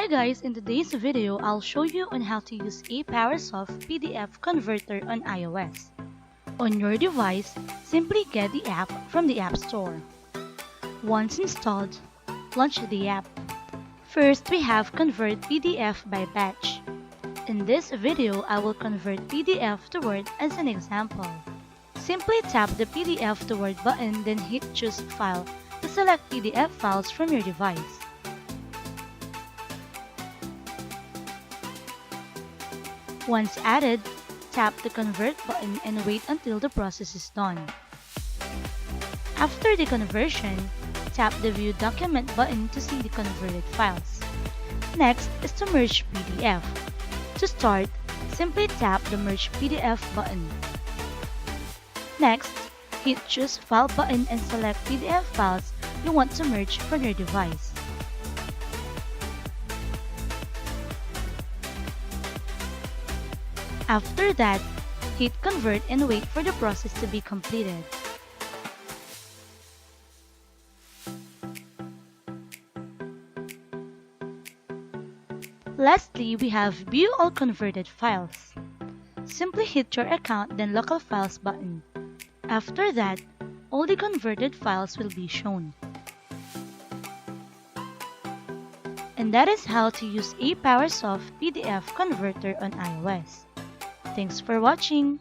Hi guys, in today's video, I'll show you on how to use Apowersoft PDF Converter on iOS. On your device, simply get the app from the App Store. Once installed, launch the app. First, we have Convert PDF by Batch. In this video, I will convert PDF to Word as an example. Simply tap the PDF to Word button, then hit Choose File to select PDF files from your device. Once added, tap the Convert button and wait until the process is done. After the conversion, tap the View Document button to see the converted files. Next is to merge PDF. To start, simply tap the Merge PDF button. Next, hit Choose File button and select PDF files you want to merge from your device. After that, hit Convert and wait for the process to be completed. Lastly, we have View All Converted Files. Simply hit your account then Local Files button. After that, all the converted files will be shown. And that is how to use Apowersoft PDF Converter on iOS. Thanks for watching!